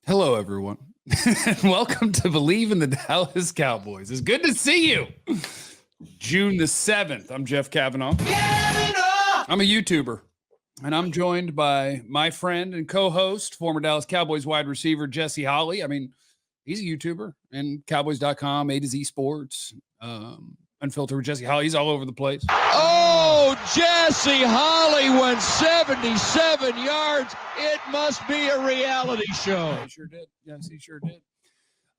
Hello, everyone. Welcome to Bleav in the Dallas Cowboys. It's good to see you. June the 7th. I'm Jeff Cavanaugh. I'm a YouTuber, and I'm joined by my friend and co-host, former Dallas Cowboys wide receiver, Jesse Holley. I mean, he's a YouTuber, and Cowboys.com, A to Z Sports, Unfiltered with Jesse Holley. He's all over the place. Oh, Jesse Holley went 77 yards. It must be a reality show. Yeah, he sure did. Yes, he sure did.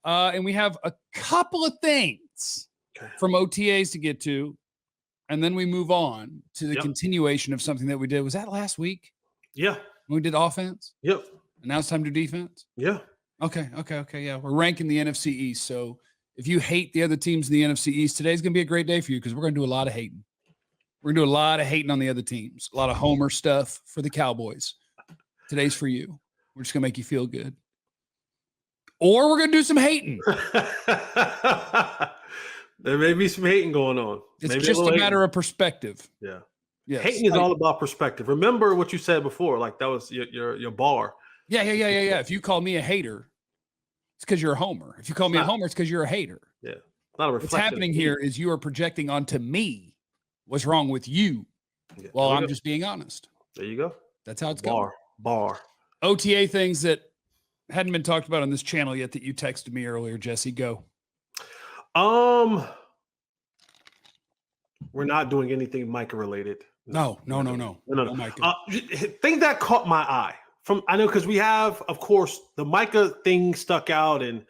And we have a couple of things from OTAs to get to, and then we move on to the continuation of something that we did. Was that last week? Yeah. When we did offense? Yep. And now it's time to do defense? Yeah. Okay. Yeah. We're ranking the NFC East. So if you hate the other teams in the NFC East, today's going to be a great day for you because we're going to do a lot of hating. We're going to do a lot of hating on the other teams, a lot of homer stuff for the Cowboys. Today's for you. We're just going to make you feel good. Or we're going to do some hating. There may be some hating going on. It's Maybe just a matter hating. of perspective. Yeah. Yes. Hating is all about perspective. Remember what you said before. Like that was your bar. Yeah. If you call me a hater, it's because you're a homer. If you call me a homer, it's because you're a hater. Yeah. Not a reflection. What's happening here is you are projecting onto me what's wrong with you. Yeah. Well, I'm just being honest. There you go. That's how it's going. Bar. OTA things that hadn't been talked about on this channel yet that you texted me earlier, Jesse. Go. We're not doing anything Micah related. No. Micah. Thing that caught my eye I know because we have, of course, the Micah thing stuck out, and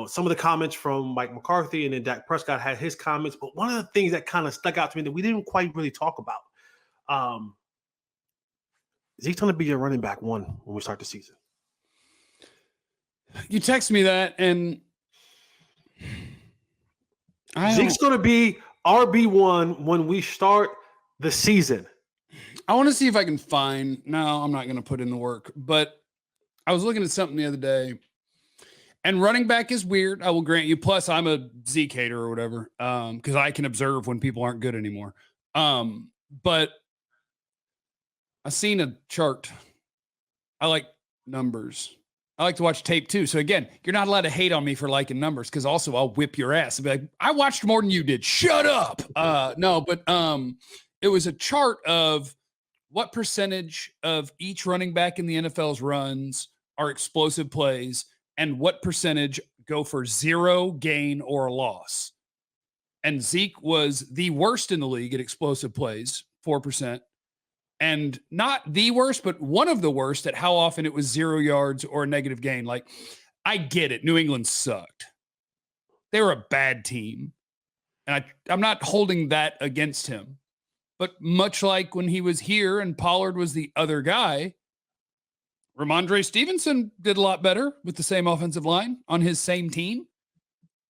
some of the comments from Mike McCarthy and then Dak Prescott had his comments. But one of the things that kind of stuck out to me that we didn't quite really talk about, Zeke's going to be your running back one when we start the season. You text me that, and Zeke's going to be RB1 when we start the season. I want to see if I can find. No, I'm not going to put in the work. But I was looking at something the other day, and running back is weird. I will grant you. Plus, I'm a Zeke hater or whatever, because I can observe when people aren't good anymore. But I seen a chart. I like numbers. I like to watch tape too. So again, you're not allowed to hate on me for liking numbers because also I'll whip your ass and be like, I watched more than you did. Shut up. It was a chart of what percentage of each running back in the NFL's runs are explosive plays and what percentage go for zero gain or a loss. And Zeke was the worst in the league at explosive plays, 4%. And not the worst, but one of the worst at how often it was 0 yards or a negative gain. Like, I get it. New England sucked. They were a bad team. And I'm not holding that against him. But much like when he was here and Pollard was the other guy, Ramondre Stevenson did a lot better with the same offensive line on his same team.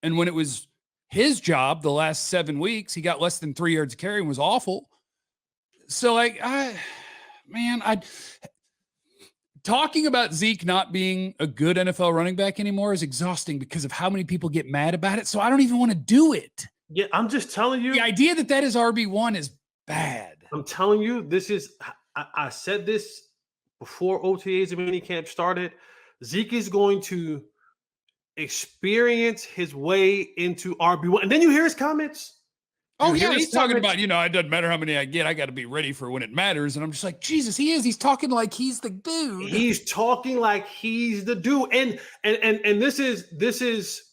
And when it was his job the last 7 weeks, he got less than 3 yards a carry and was awful. So, talking about Zeke not being a good NFL running back anymore is exhausting because of how many people get mad about it. So I don't even want to do it. Yeah, I'm just telling you. The idea that is RB1 is bad. I'm telling you, I said this before OTAs and minicamp started. Zeke is going to experience his way into RB1. And then you hear his comments. He's talking about, it doesn't matter how many I get. I got to be ready for when it matters. And I'm just like, Jesus, he is. He's talking like he's the dude. He's talking like he's the dude. And this is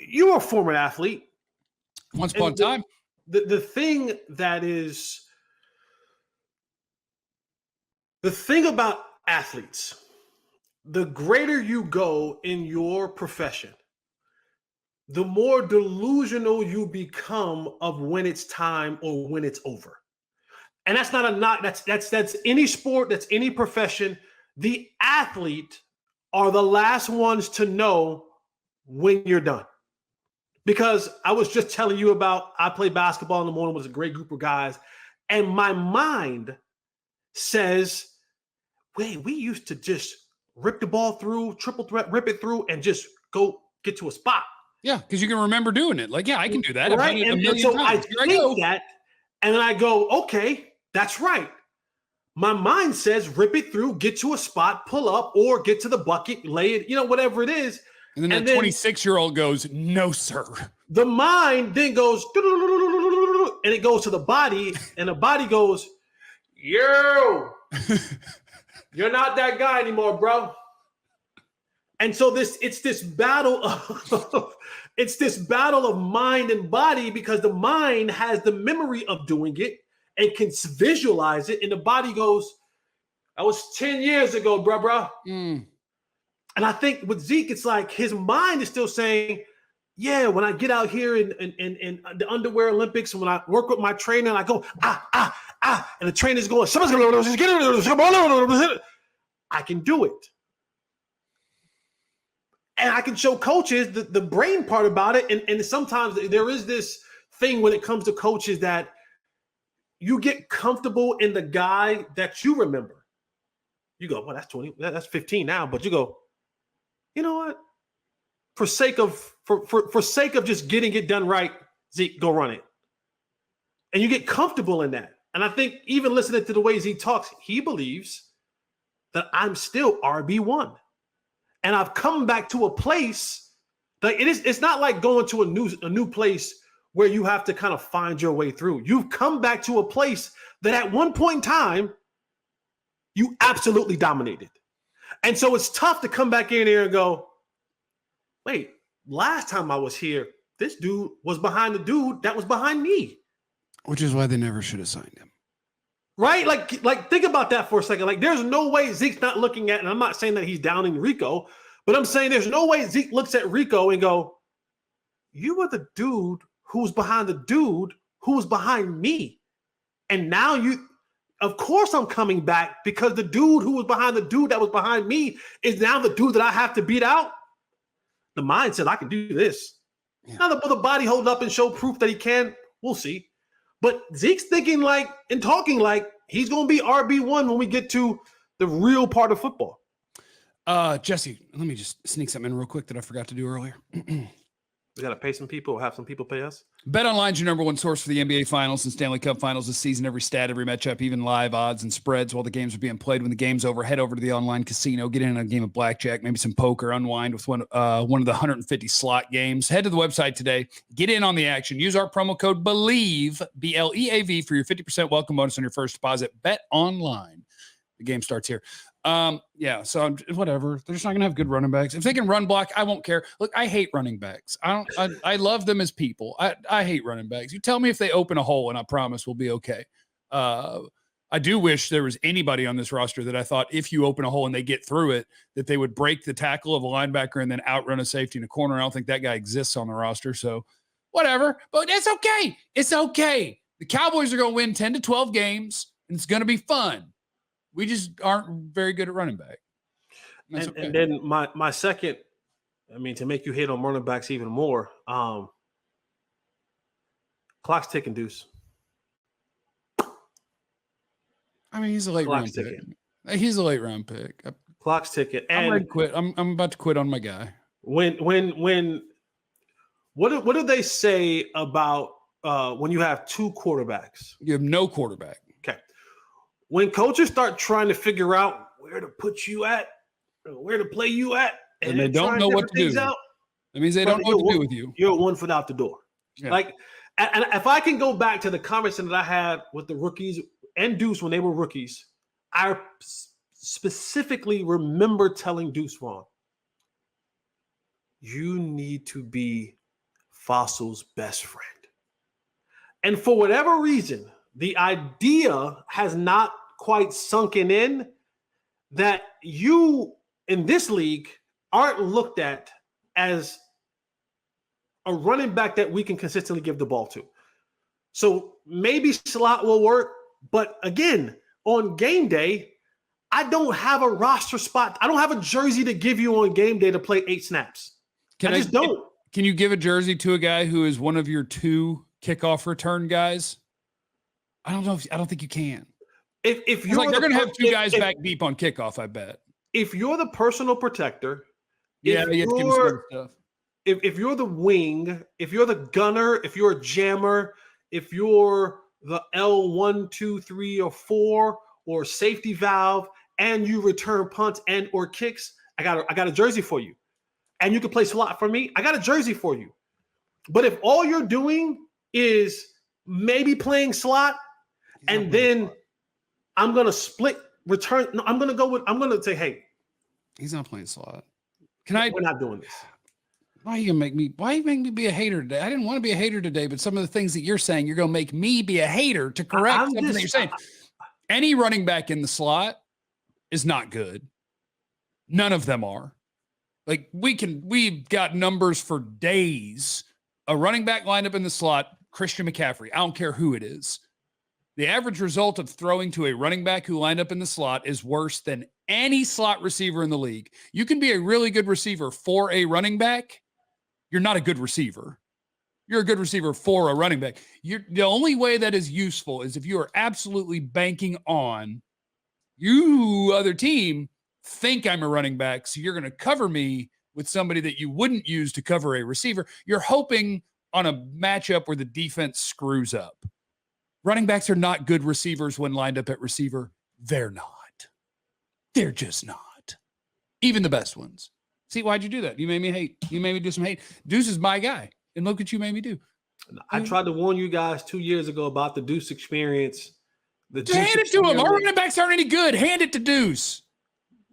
you're a former athlete. Once upon a time. The thing about athletes, the greater you go in your profession, the more delusional you become of when it's time or when it's over. And that's not a knock. That's any sport, that's any profession. The athlete are the last ones to know when you're done. Because I was just telling you about, I played basketball in the morning with a great group of guys, and my mind says, wait, we used to just rip the ball through, triple threat, rip it through, and just go get to a spot. Yeah, because you can remember doing it. Like, yeah, I can do that. Right. And so I think that, and then I go, okay, that's right. My mind says rip it through, get to a spot, pull up, or get to the bucket, lay it, whatever it is. And then the 26-year-old goes, no, sir. The mind then goes, and it goes to the body, and the body goes, yo, you're not that guy anymore, bro. And so it's this battle of mind and body, because the mind has the memory of doing it and can visualize it, and the body goes, that was 10 years ago, bro. And I think with Zeke, it's like his mind is still saying, yeah, when I get out here in the underwear Olympics, and when I work with my trainer and I go, and the trainer's going, I can do it. And I can show coaches the brain part about it. And sometimes there is this thing when it comes to coaches that you get comfortable in the guy that you remember. You go, well, that's 20, that's 15 now. But you go, you know what? For sake of just getting it done right, Zeke, go run it. And you get comfortable in that. And I think even listening to the way Zeke talks, he believes that I'm still RB1. And I've come back to a place that it's not like going to a new place where you have to kind of find your way through. You've come back to a place that at one point in time, you absolutely dominated. And so it's tough to come back in here and go, wait, last time I was here, this dude was behind the dude that was behind me. Which is why they never should have signed him. Right? Like think about that for a second. Like, there's no way Zeke's not looking at, and I'm not saying that he's downing Rico, but I'm saying there's no way Zeke looks at Rico and go, you were the dude who was behind the dude who was behind me. And now of course I'm coming back, because the dude who was behind the dude that was behind me is now the dude that I have to beat out. The mind said, I can do this. Yeah. Now the body hold up and show proof that he can. We'll see. But Zeke's thinking like and talking like he's going to be RB1 when we get to the real part of football. Jesse, let me just sneak something in real quick that I forgot to do earlier. We got to pay some people or have some people pay us. BetOnline's your number one source for the NBA Finals and Stanley Cup Finals this season. Every stat, every matchup, even live odds and spreads while the games are being played. When the game's over, head over to the online casino, get in on a game of blackjack, maybe some poker, unwind with one of the 150 slot games. Head to the website today. Get in on the action. Use our promo code Bleav, BLEAV, for your 50% welcome bonus on your first deposit. BetOnline. The game starts here. So whatever. They're just not gonna have good running backs. If they can run block, I won't care. Look, I hate running backs. I love them as people. I hate running backs. You tell me if they open a hole, and I promise we'll be okay. I do wish there was anybody on this roster that I thought if you open a hole and they get through it, that they would break the tackle of a linebacker and then outrun a safety in a corner. I don't think that guy exists on the roster. So whatever. But it's okay. It's okay. The Cowboys are going to win 10 to 12 games, and it's going to be fun. We just aren't very good at running back. And then my second, to make you hate on running backs even more, clock's ticking, Deuce. He's a late round pick. He's a late round pick. Clock's ticking. And I'm ready to quit. I'm about to quit on my guy. What do they say about when you have two quarterbacks? You have no quarterback. Okay. When coaches start trying to figure out where to put you at, where to play you at, and they don't know what to do. That means they don't know what to do with you. You're 1 foot out the door. Yeah. And if I can go back to the conversation that I had with the rookies and Deuce when they were rookies, I specifically remember telling Duce Vaughn, you need to be Fossil's best friend. And for whatever reason, the idea has not quite sunken in that you in this league aren't looked at as a running back that we can consistently give the ball to. So maybe slot will work, but again, on game day, I don't have a roster spot. I don't have a jersey to give you on game day to play 8 snaps. I just don't. Can you give a jersey to a guy who is one of your 2 kickoff return guys? I don't think you can. If you're they're going to have 2 guys back deep on kickoff, I bet. If you're the personal protector, if you're the wing, if you're the gunner, if you're a jammer, if you're the L1, 2, 3, or 4, or safety valve, and you return punts and or kicks, I got a jersey for you. And you can play slot for me, I got a jersey for you. But if all you're doing is maybe playing slot, and then slot. I'm gonna split return. No, I'm gonna say, hey, he's not playing slot. We're not doing this. Why you make me be a hater today? I didn't want to be a hater today, but some of the things that you're saying, you're gonna make me be a hater to correct something that you're saying. Any running back in the slot is not good. None of them are. Like we've got numbers for days. A running back lined up in the slot, Christian McCaffrey. I don't care who it is. The average result of throwing to a running back who lined up in the slot is worse than any slot receiver in the league. You can be a really good receiver for a running back. You're not a good receiver. You're a good receiver for a running back. The only way that is useful is if you are absolutely banking on you, other team, think I'm a running back, so you're going to cover me with somebody that you wouldn't use to cover a receiver. You're hoping on a matchup where the defense screws up. Running backs are not good receivers when lined up at receiver. They're not. They're just not. Even the best ones. See, why'd you do that? You made me hate. You made me do some hate. Deuce is my guy. And look what you made me do. I tried to warn you guys 2 years ago about the Deuce experience. Just hand it to him. Our running backs aren't any good. Hand it to Deuce.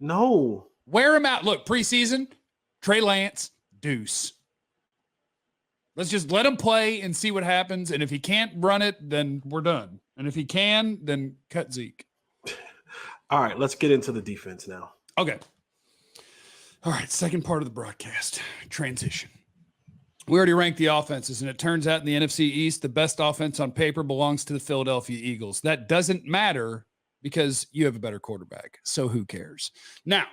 No. Wear him out. Look, preseason, Trey Lance, Deuce. Let's just let him play and see what happens. And if he can't run it, then we're done. And if he can, then cut Zeke. All right, let's get into the defense now. Okay. All right, second part of the broadcast, transition. We already ranked the offenses, and it turns out in the NFC East, the best offense on paper belongs to the Philadelphia Eagles. That doesn't matter because you have a better quarterback, so who cares? Now,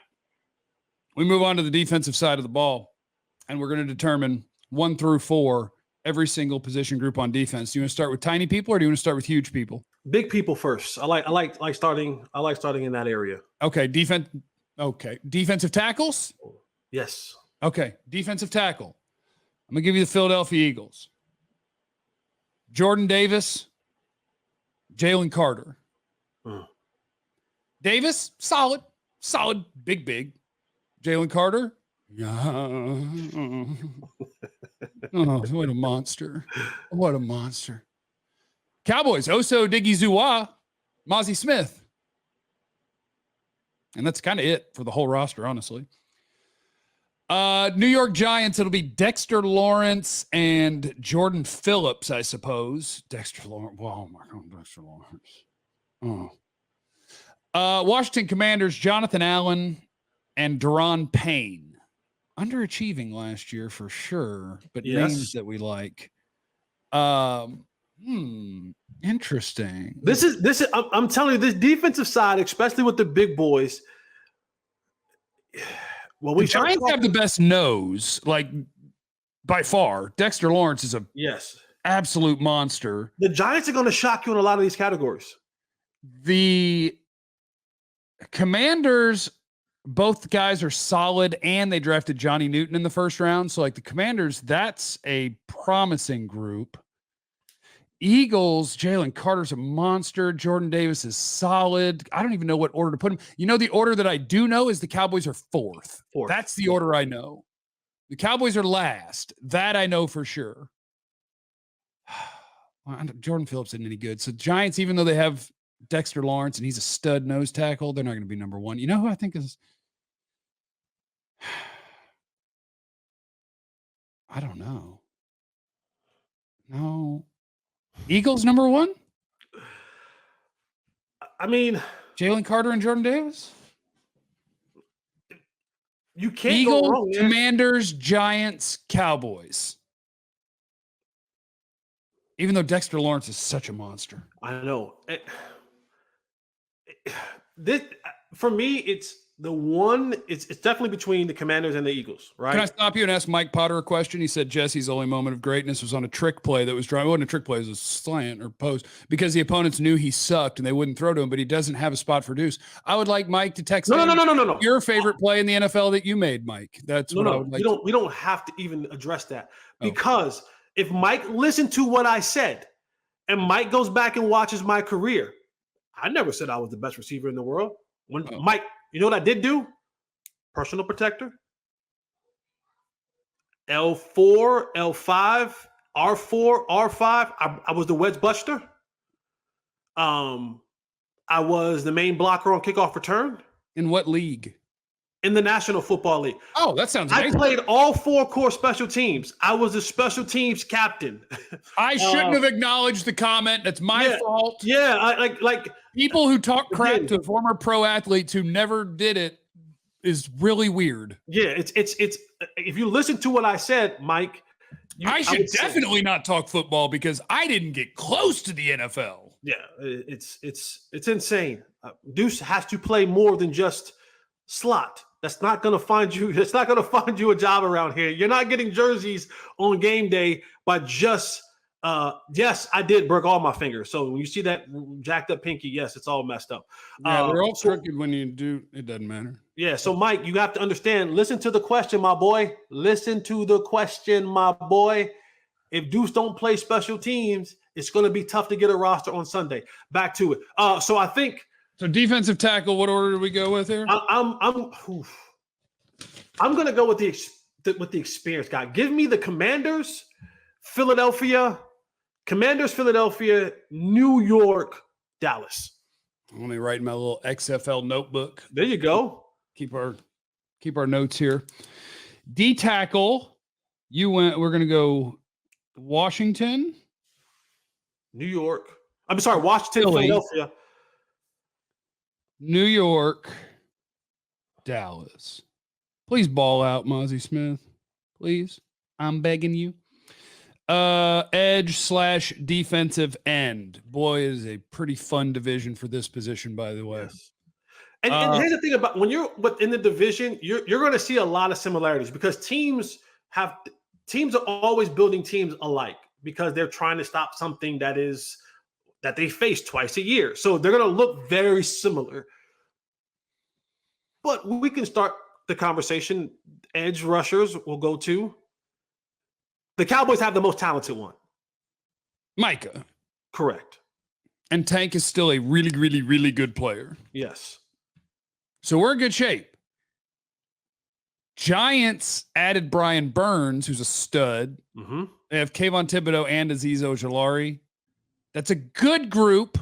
we move on to the defensive side of the ball, and we're going to determine 1 through 4 every single position group on defense. Do you want to start with tiny people, or do you want to start with huge people? Big people first. I like starting in that area. Okay, defense. Okay, defensive tackles. Yes. Okay, defensive tackle. I'm going to give you the Philadelphia Eagles. Jordan Davis, Jalen Carter. Davis, solid, big. Jalen Carter, yeah. Oh, what a monster. What a monster. Cowboys, Oso Diggy-Zua, Mozzie Smith. And that's kind of it for the whole roster, honestly. New York Giants, it'll be Dexter Lawrence and Jordan Phillips, I suppose. Dexter Lawrence. Oh, my God, Dexter Lawrence. Oh. Washington Commanders, Jonathan Allen and Daron Payne. Underachieving last year for sure, but names that we like. Interesting. This is I'm telling you, this defensive side, especially with the big boys. Well, the Giants have the best nose, like by far. Dexter Lawrence is a absolute monster. The Giants are going to shock you in a lot of these categories. The Commanders, both guys are solid, and they drafted Johnny Newton in the first round. So, like the Commanders, that's a promising group. Eagles, Jalen Carter's a monster. Jordan Davis is solid. I don't even know what order to put him. You know, the order that I do know is the Cowboys are fourth. That's the order I know. The Cowboys are last. That I know for sure. Jordan Phillips isn't any good. So Giants, even though they have Dexter Lawrence and he's a stud nose tackle, they're not going to be number one. You know who I think is... I don't know. No. Eagles number one? I mean, Jalen Carter and Jordan Davis? You can't Eagles, go wrong, man. Commanders, Giants, Cowboys. Even though Dexter Lawrence is such a monster. I know. This, for me, it's the one. It's definitely between the Commanders and the Eagles, right? Can I stop you and ask Mike Potter a question? He said Jesse's only moment of greatness was on a trick play that was driving. It wasn't a trick play, it was a slant or post because the opponents knew he sucked and they wouldn't throw to him, but he doesn't have a spot for Deuce. I would like Mike to text No. Your favorite play in the NFL that you made, Mike. That's what I would like. We don't have to even address that because if Mike listened to what I said and Mike goes back and watches my career, I never said I was the best receiver in the world. When Oh. Mike, you know what I did do? Personal protector. L4, L5, R4, R5. I was the wedge buster. I was the main blocker on kickoff return In what league? in the National Football League. Oh, that sounds I amazing. played all 4 core special teams. I was the special teams captain. I shouldn't have acknowledged the comment. That's my fault. Yeah, like People who talk crap Again. to former pro athletes who never did it is really weird. yeah. It's if you listen to what I said, Mike, I should would say- definitely not talk football because I didn't get close to the NFL. Yeah, it's insane. Deuce has to play more than just slot. That's not going to find you. That's not going to find you a job around here. You're not getting jerseys on game day by just. Yes, I did break all my fingers. So when you see that jacked up pinky, yes, it's all messed up. Yeah, they're all crooked when you do. It doesn't matter. Yeah. So Mike, you have to understand. Listen to the question, my boy. Listen to the question, my boy. If Deuce don't play special teams, it's going to be tough to get a roster on Sunday. Back to it. So I think. So defensive tackle, what order do we go with here? I'm going to go with the experience guy. Give me the Commanders, Philadelphia, New York, Dallas. Let me write in my little XFL notebook. There you go. Keep our notes here. D tackle, we're going to go Washington, New York. I'm sorry, Washington, Philly. Philadelphia. New York, Dallas. Please ball out, Mozzie Smith. Please. I'm begging you. Edge / defensive end. Boy, it is a pretty fun division for this position, by the way. Yes. And here's the thing about when you're within the division, you're going to see a lot of similarities because teams are always building teams alike because they're trying to stop something that they face twice a year. So they're going to look very similar. But we can start the conversation. Edge rushers will go to. The Cowboys have the most talented one. Micah. Correct. And Tank is still a really, really, really good player. Yes. So we're in good shape. Giants added Brian Burns, who's a stud. Mm-hmm. They have Kayvon Thibodeau and Azeez Ojulari. That's a good group.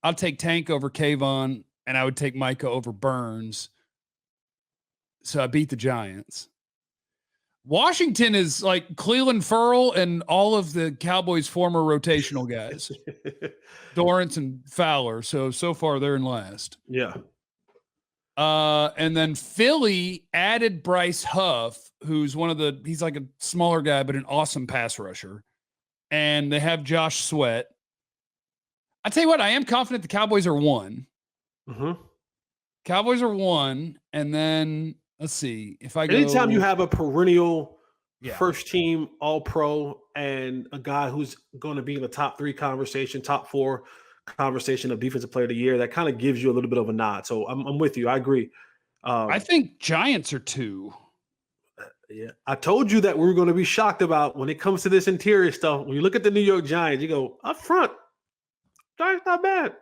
I'll take Tank over Kayvon, and I would take Micah over Burns. So I beat the Giants. Washington is like Cleveland Ferrell and all of the Cowboys' former rotational guys. Dorrance and Fowler. So far they're in last. Yeah. And then Philly added Bryce Huff, who's he's like a smaller guy, but an awesome pass rusher. And they have Josh Sweat. I tell you what, I am confident the Cowboys are 1. Mm-hmm. Cowboys are 1. And then let's see if I go. Anytime you have a perennial first team All-Pro and a guy who's going to be in the top 3 conversation, top 4 conversation of Defensive Player of the Year, that kind of gives you a little bit of a nod. So I'm with you. I agree. I think Giants are 2. Yeah, I told you that we were going to be shocked about when it comes to this interior stuff. When you look at the New York Giants, you go up front. Giants not bad.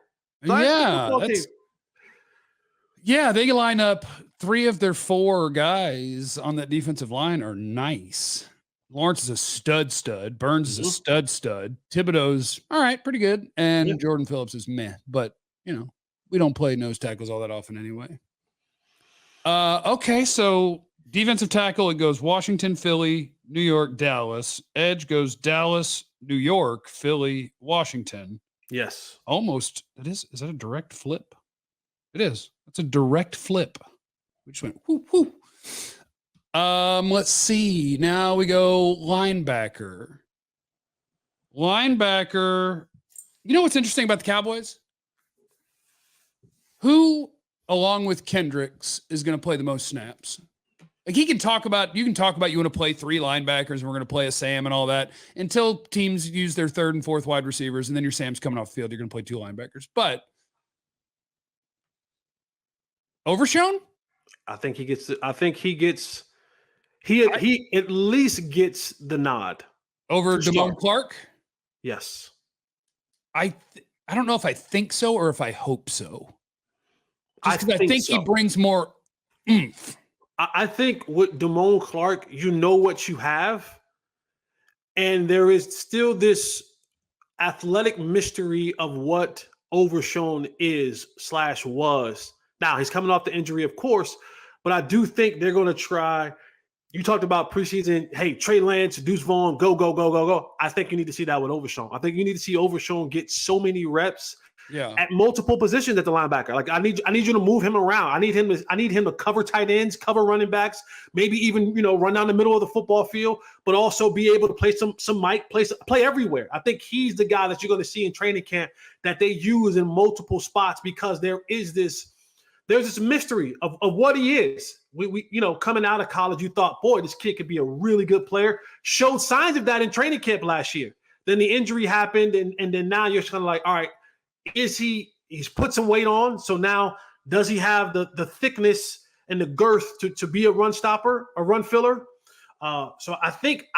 Yeah, they line up 3 of their 4 guys on that defensive line are nice. Lawrence is a stud. Burns is a stud. Thibodeau's all right, pretty good. And Jordan Phillips is meh. But, we don't play nose tackles all that often anyway. Okay, so defensive tackle, it goes Washington, Philly, New York, Dallas. Edge goes Dallas, New York, Philly, Washington. Yes. Almost. Is that a direct flip? It is. It's a direct flip. We just went whoo, whoo. Let's see. Now we go linebacker. Linebacker. You know what's interesting about the Cowboys? Who, along with Kendricks, is going to play the most snaps? Like you can talk about you want to play 3 linebackers and we're going to play a Sam and all that until teams use their 3rd and 4th wide receivers, and then your Sam's coming off the field. You're going to play 2 linebackers. But Overshown? He at least gets the nod over Damone Clark. Yes, I I don't know if I think so or if I hope so. Just because I think so. he brings more oomph. I think with Damone Clark, you know what you have. And there is still this athletic mystery of what Overshown is/was. Now, he's coming off the injury, of course, but I do think they're going to try. You talked about preseason. Hey, Trey Lance, Duce Vaughn, go, go, go, go, go. I think you need to see that with Overshown. I think you need to see Overshown get so many reps at multiple positions at the linebacker. Like I need you to move him around. I need him to cover tight ends, cover running backs, maybe even run down the middle of the football field, but also be able to play some mic, play everywhere. I think he's the guy that you're going to see in training camp that they use in multiple spots because there's this mystery of what he is. We coming out of college, you thought, boy, this kid could be a really good player. Showed signs of that in training camp last year. Then the injury happened, and then now you're kind of like, all right, he's put some weight on. So now does he have the thickness and the girth to be a run stopper, a run filler? So I think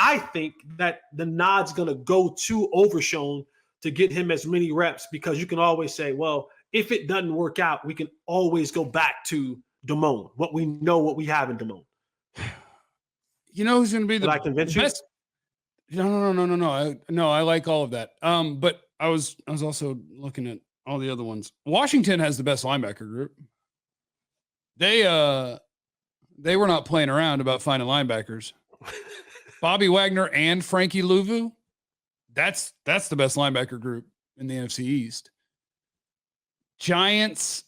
that the nod's going to go to Overshown to get him as many reps, because you can always say, well, if it doesn't work out, we can always go back to Damone, what we know, what we have in Damone. You know who's going to be the best? No. I like all of that. But I was also looking at all the other ones. Washington has the best linebacker group. They were not playing around about finding linebackers. Bobby Wagner and Frankie Louvu. That's the best linebacker group in the NFC East. Giants,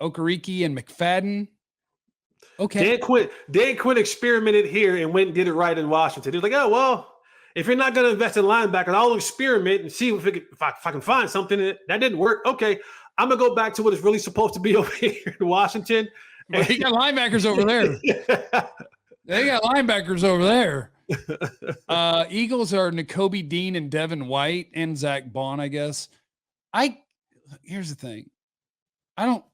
Okereke and McFadden. Okay. Dan Quinn experimented here and went and did it right in Washington. He was like, oh, well, if you're not going to invest in linebackers, I'll experiment and see if I can find something. That didn't work. Okay, I'm going to go back to what it's really supposed to be over here in Washington. But he got linebackers over there. They got linebackers over there. Eagles are Nakobe Dean and Devin White and Zach Bond, I guess. Here's the thing. I don't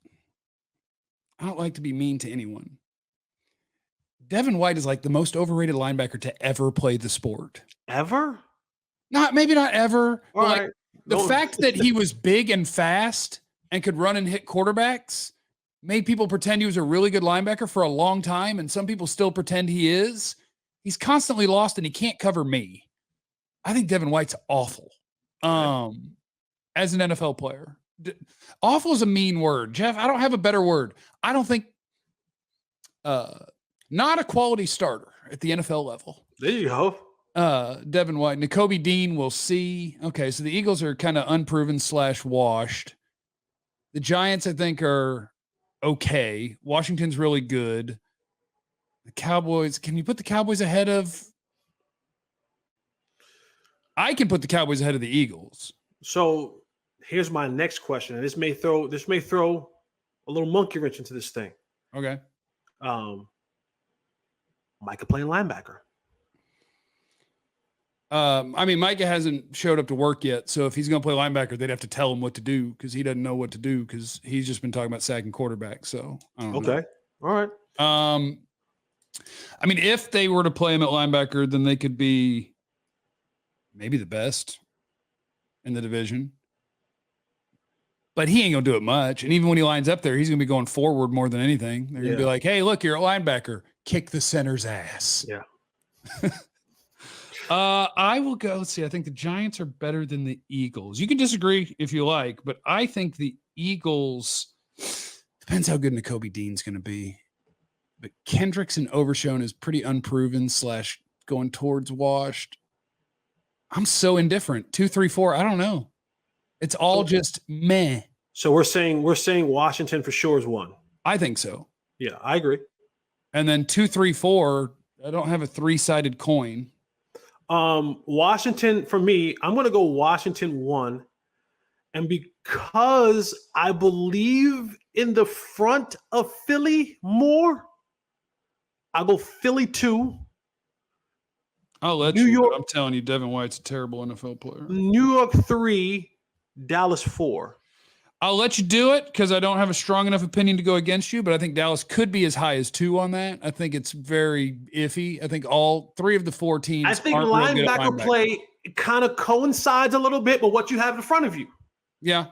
like to be mean to anyone. Devin White is like the most overrated linebacker to ever play the sport. Ever? Maybe not ever. All right. Like, the fact that he was big and fast and could run and hit quarterbacks made people pretend he was a really good linebacker for a long time, and some people still pretend he is. He's constantly lost, and he can't cover me. I think Devin White's awful as an NFL player. Awful is a mean word, Jeff. I don't have a better word. I don't think not a quality starter at the NFL level. There you go. Devin White. Nakobe Dean, we'll see. Okay, so the Eagles are kind of unproven / washed. The Giants, I think, are okay. Washington's really good. The Cowboys, can you put the Cowboys ahead of? I can put the Cowboys ahead of the Eagles. So here's my next question, and this may throw a little monkey wrench into this thing. Okay. Micah playing linebacker. Micah hasn't showed up to work yet, so if he's going to play linebacker, they'd have to tell him what to do because he doesn't know what to do because he's just been talking about sacking quarterback. So I don't know. All right. If they were to play him at linebacker, then they could be maybe the best in the division. But he ain't going to do it much. And even when he lines up there, he's going to be going forward more than anything. They're going to be like, hey, look, you're a linebacker. Kick the center's ass. Yeah. I will go. Let's see. I think the Giants are better than the Eagles. You can disagree if you like, but I think the Eagles depends how good Nakobe Dean's going to be. But Kendricks and Overshown is pretty unproven / going towards washed. I'm so indifferent. 2, 3, 4. I don't know. It's all just meh. So we're saying Washington for sure is 1. I think so. Yeah, I agree. And then 2, 3, 4. I don't have a 3-sided coin. Washington, for me, I'm going to go Washington 1. And because I believe in the front of Philly more, I'll go Philly 2. I'll let New you. York, I'm telling you, Devin White's a terrible NFL player. New York 3, Dallas 4. I'll let you do it because I don't have a strong enough opinion to go against you, but I think Dallas could be as high as 2 on that. I think it's very iffy. I think all 3 of the 4 teams. I think linebacker play kind of coincides a little bit with what you have in front of you. Yeah.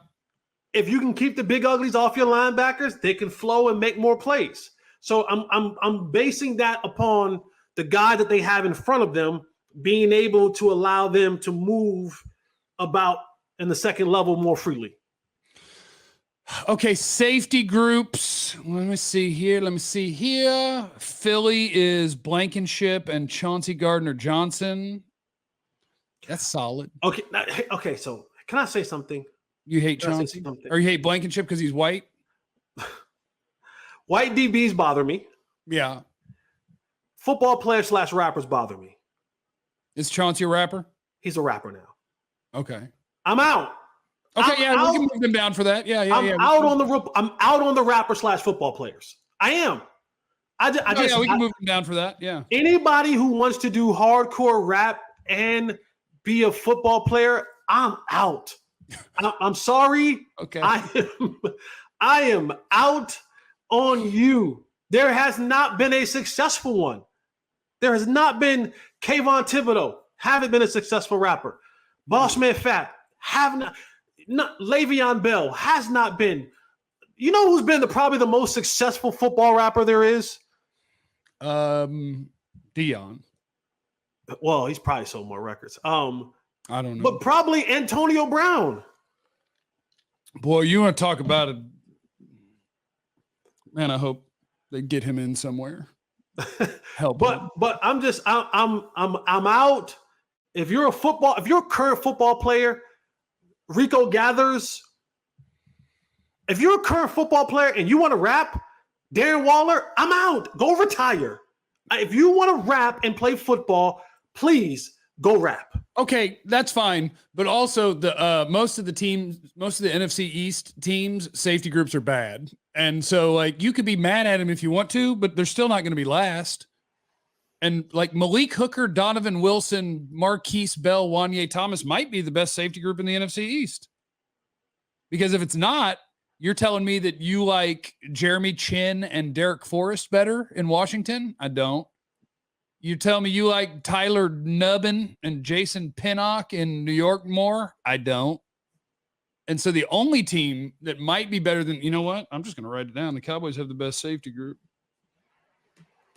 If you can keep the big uglies off your linebackers, they can flow and make more plays. So I'm basing that upon the guy that they have in front of them being able to allow them to move about in the second level more freely. Okay, safety groups. Let me see here. Philly is Blankenship and Chauncey Gardner-Johnson. That's solid. Okay. So can I say something? You hate Chauncey? Or you hate Blankenship because he's white? White DBs bother me. Yeah. Football players / rappers bother me. Is Chauncey a rapper? He's a rapper now. Okay. I'm out. Okay, we can move them down for that. I'm out on the rapper / football players. I am. We can move them down for that. Yeah. Anybody who wants to do hardcore rap and be a football player, I'm out. I'm sorry. Okay. I am out on you. There has not been a successful one. There has not been Kayvon Thibodeau. Haven't been a successful rapper. Bossman Fat. Le'Veon Bell has not been. You know who's been probably the most successful football rapper there is? Dion. Well, he's probably sold more records. I don't know. But probably Antonio Brown. Boy, you want to talk about it. Man, I hope they get him in somewhere. Help. But I'm out. If you're a current football player, Rico Gathers. If you're a current football player and you want to rap, Darren Waller, I'm out. Go retire. If you want to rap and play football, please go rap. Okay, that's fine. But also the most of the NFC East teams, safety groups are bad. And so like you could be mad at him if you want to, but they're still not going to be last. And like Malik Hooker, Donovan Wilson, Marquise Bell, Wanye Thomas might be the best safety group in the NFC East. Because if it's not, you're telling me that you like Jeremy Chin and Derek Forrest better in Washington? I don't. You tell me you like Tyler Nubbin and Jason Pinnock in New York more? I don't. And so the only team that might be better than, you know what? I'm just going to write it down. The Cowboys have the best safety group.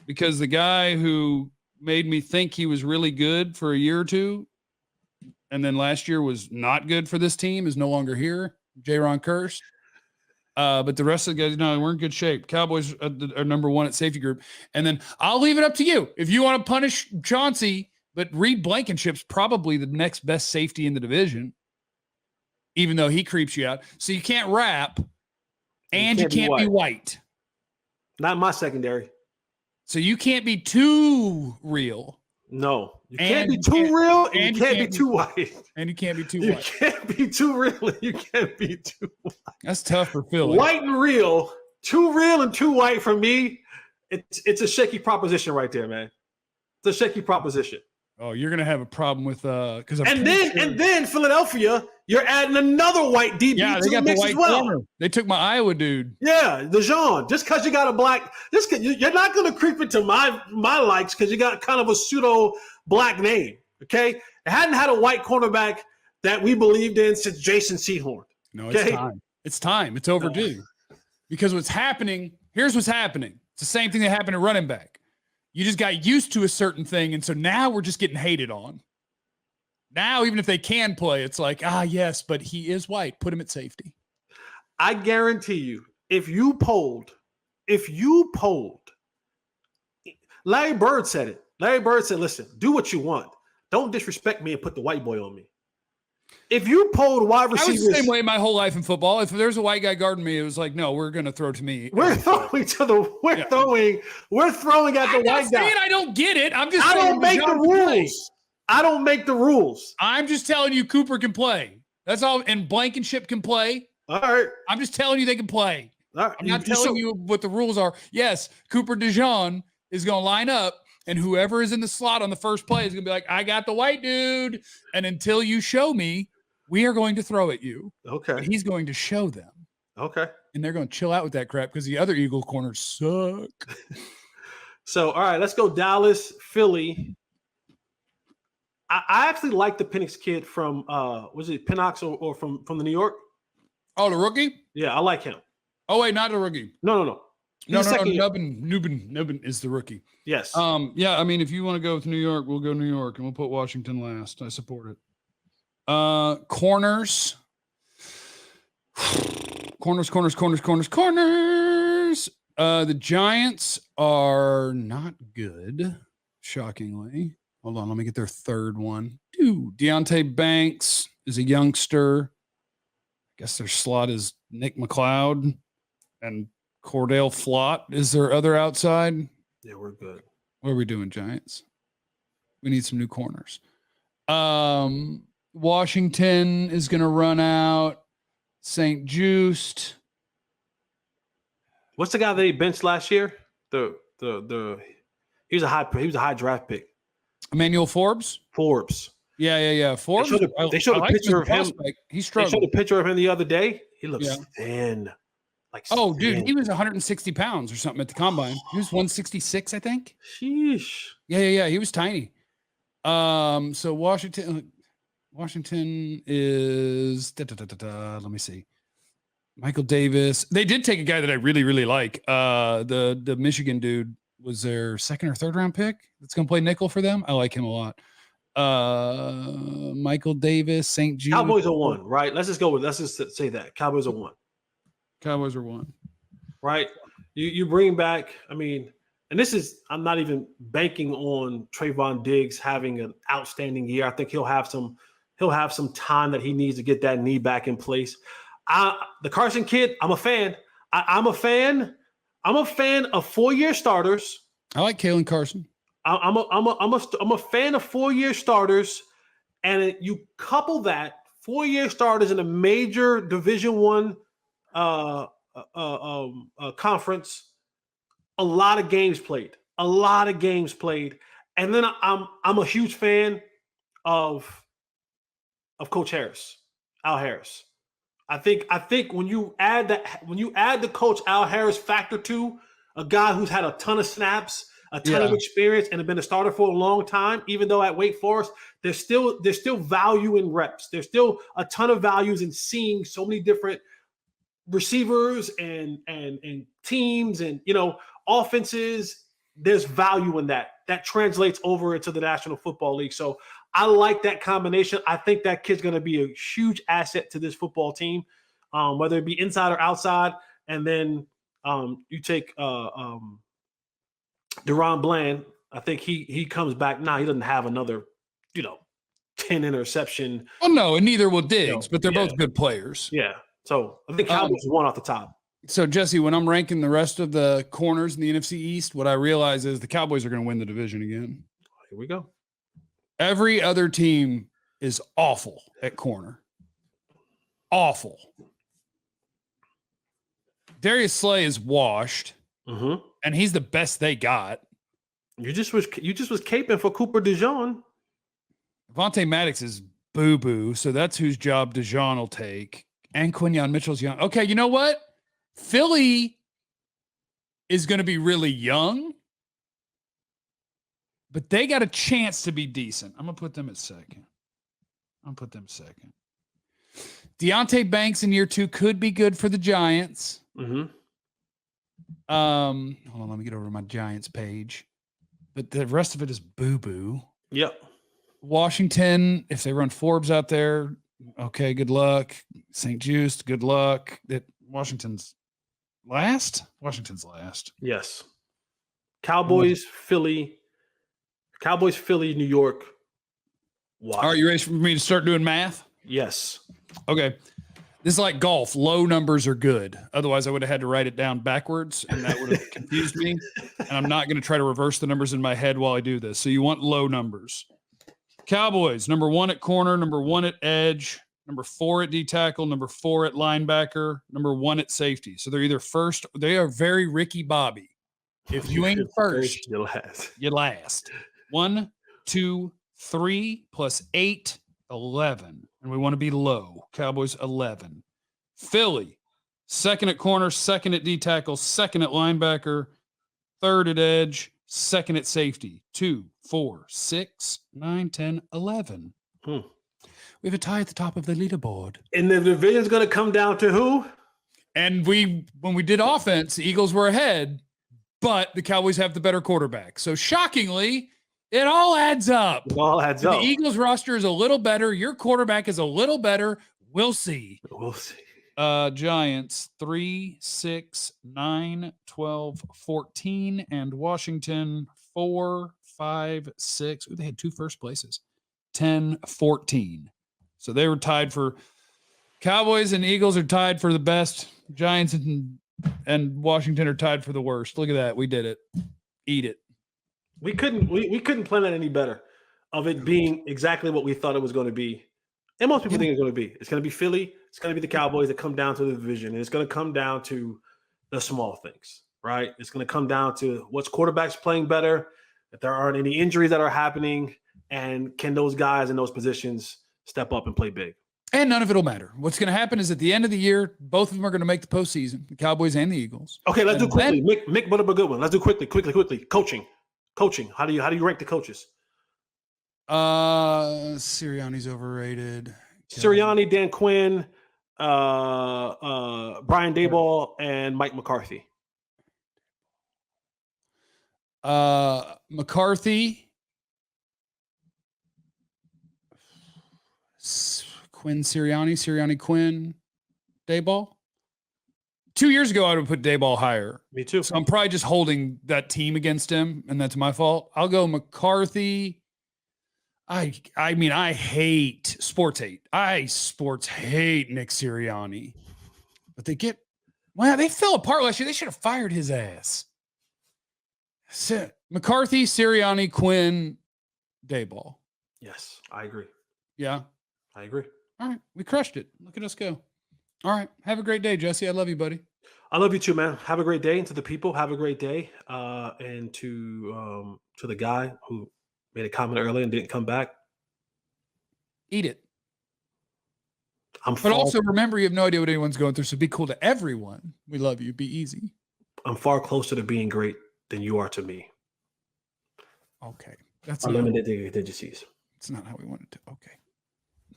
Because the guy who made me think he was really good for a year or two, and then last year was not good for this team, is no longer here, J-Ron Kearse. But the rest of the guys, no, we're in good shape. Cowboys are number one at safety group. And then I'll leave it up to you. If you want to punish Chauncey, but Reed Blankenship's probably the next best safety in the division, even though he creeps you out. So you can't rap, and you can't be white. Not my secondary. So you can't be too real. No. You can't be too real, and you can't be too white. And you can't be too white. You can't be too real, and you can't be too white. That's tough for Philly. White and real. Too real and too white for me, it's a shaky proposition right there, man. It's a shaky proposition. Oh, you're gonna have a problem with because and then Philadelphia, you're adding another white DB. Yeah, they got the white corner. They took my Iowa dude. Yeah, DeJean. Just because you got a black, you're not gonna creep into my likes because you got kind of a pseudo black name. Okay, it hadn't had a white cornerback that we believed in since Jason Sehorn. No, it's time. It's time. It's overdue. Because what's happening? Here's what's happening. It's the same thing that happened at running back. You just got used to a certain thing, and so now we're just getting hated on. Now, even if they can play, it's like, yes, but he is white. Put him at safety. I guarantee you, if you polled, Larry Bird said it. Larry Bird said, listen, do what you want. Don't disrespect me and put the white boy on me. If you polled wide receivers, I was the same way my whole life in football. If there's a white guy guarding me, it was like, no, we're going to throw to me. We're throwing at the white guy. I don't get it. I'm just I don't make the rules. I don't make the rules. I'm just telling you Cooper can play. That's all. And Blankenship can play. All right. I'm just telling you they can play. All right. I'm not telling you what the rules are. Yes, Cooper DeJean is going to line up, and whoever is in the slot on the first play is going to be like, I got the white dude. And until you show me, we are going to throw at you. Okay. But he's going to show them. Okay. And they're going to chill out with that crap because the other Eagle corners suck. So, all right, let's go Dallas, Philly. I actually like the Penix kid from was it Pennox or from the New York? Oh, the rookie? Yeah, I like him. Oh, wait, not the rookie. No. No. Nubin is the rookie. Yes. Yeah, I mean, if you want to go with New York, we'll go New York, and we'll put Washington last. I support it. Corners. Corners. The Giants are not good, shockingly. Hold on, let me get their third one. Deontay Banks is a youngster. I guess their slot is Nick McLeod, and Cordell Flott is their other outside. Yeah, we're good. What are we doing, Giants? We need some new corners. Washington is going to run out. St. Juste. What's the guy that he benched last year? He was a high draft pick. Emmanuel Forbes. Yeah. Forbes. They showed a picture of him. He struggled. They showed a picture of him the other day. He looks thin. Thin. Dude, he was 160 pounds or something at the combine. He was 166, I think. Sheesh. Yeah. He was tiny. So Washington is let me see. Michael Davis. They did take a guy that I really, really like. The Michigan dude was their second or third round pick that's going to play nickel for them. I like him a lot. Michael Davis, St. Jude. Cowboys are one, right? Let's just say that. Cowboys are one. Right? You bring back, I mean, and I'm not even banking on Trayvon Diggs having an outstanding year. I think he'll have some time that he needs to get that knee back in place. The Carson kid, I'm a fan. I'm a fan of 4-year starters. I like Kalen Carson. I'm a fan of 4-year starters, and you couple that 4-year starters in a major Division I conference. A lot of games played, and then I'm a huge fan of Coach Harris, Al Harris. I think when you add the Coach Al Harris factor to a guy who's had a ton of snaps, a ton of experience, and have been a starter for a long time, even though at Wake Forest, there's still value in reps. There's still a ton of values in seeing so many different receivers and teams and offenses. There's value in that. That translates over into the National Football League. So I like that combination. I think that kid's going to be a huge asset to this football team, whether it be inside or outside. And then you take Deron Bland. I think he comes back now. He doesn't have another, 10 interception. Oh no, and neither will Diggs, but they're both good players. Yeah. So I think Cowboys won off the top. So Jesse, when I'm ranking the rest of the corners in the NFC East, what I realize is the Cowboys are going to win the division again. Here we go. Every other team is awful at corner. Awful. Darius Slay is washed, and he's the best they got. You just was caping for Cooper DeJean. Vontae Maddox is boo-boo, so that's whose job DeJean will take. And Quinyon Mitchell's young. Okay, you know what? Philly is going to be really young, but they got a chance to be decent. I'm going to put them at second. Deontay Banks in year 2 could be good for the Giants. Hold on, let me get over to my Giants page. But the rest of it is boo-boo. Yep. Washington, if they run Forbes out there, okay, good luck. St. Juste, good luck. Washington's last? Yes. Cowboys, Philly, New York. Wow. All right, you ready for me to start doing math? Yes. Okay. This is like golf. Low numbers are good. Otherwise, I would have had to write it down backwards, and that would have confused me. And I'm not going to try to reverse the numbers in my head while I do this. So you want low numbers. Cowboys, number 1 at corner, number 1 at edge, number 4 at D tackle, number 4 at linebacker, number 1 at safety. So they're either first. They are very Ricky Bobby. If you ain't first, you last. 1, 2, 3 plus 8, 11. And we want to be low. Cowboys 11. Philly, 2nd at corner, 2nd at D tackle, 2nd at linebacker, 3rd at edge, 2nd at safety. 2, 4, 6, 9, 10, 11. We have a tie at the top of the leaderboard. And the division's going to come down to who? And when we did offense, the Eagles were ahead, but the Cowboys have the better quarterback. So shockingly, it all adds up. It all adds up. The Eagles roster is a little better. Your quarterback is a little better. We'll see. We'll see. Giants 3, 6, 9, 12, 14, and Washington 4, 5, 6. Ooh, they had 2 first places. 10, 14. So they were tied for Cowboys and Eagles are tied for the best. Giants and Washington are tied for the worst. Look at that. We did it. Eat it. We couldn't plan it any better of it being exactly what we thought it was going to be. And most people think it's going to be. It's going to be Philly. It's going to be the Cowboys that come down to the division. And it's going to come down to the small things, right? It's going to come down to what's quarterbacks playing better, if there aren't any injuries that are happening, and can those guys in those positions step up and play big? And none of it will matter. What's going to happen is at the end of the year, both of them are going to make the postseason, the Cowboys and the Eagles. Okay, let's do quickly. Mick brought up a good one. Let's do quickly. Coaching. How do you rank the coaches? Sirianni's overrated. Sirianni, Dan Quinn, Brian Daboll, and Mike McCarthy. McCarthy, Quinn, Sirianni, Quinn, Daboll. 2 years ago, I would have put Daboll higher. Me too. So I'm probably just holding that team against him, and that's my fault. I'll go McCarthy. I mean, I hate sports hate. I sports hate Nick Sirianni. But they fell apart last year. They should have fired his ass. McCarthy, Sirianni, Quinn, Daboll. Yes, I agree. Yeah. I agree. All right. We crushed it. Look at us go. All right. Have a great day, Jesse. I love you, buddy. I love you too, man. Have a great day. And to the people, have a great day. And to the guy who made a comment earlier and didn't come back. Eat it. But also remember, you have no idea what anyone's going through. So be cool to everyone. We love you. Be easy. I'm far closer to being great than you are to me. Okay. That's unlimited contingencies. It's not how we wanted to. Okay.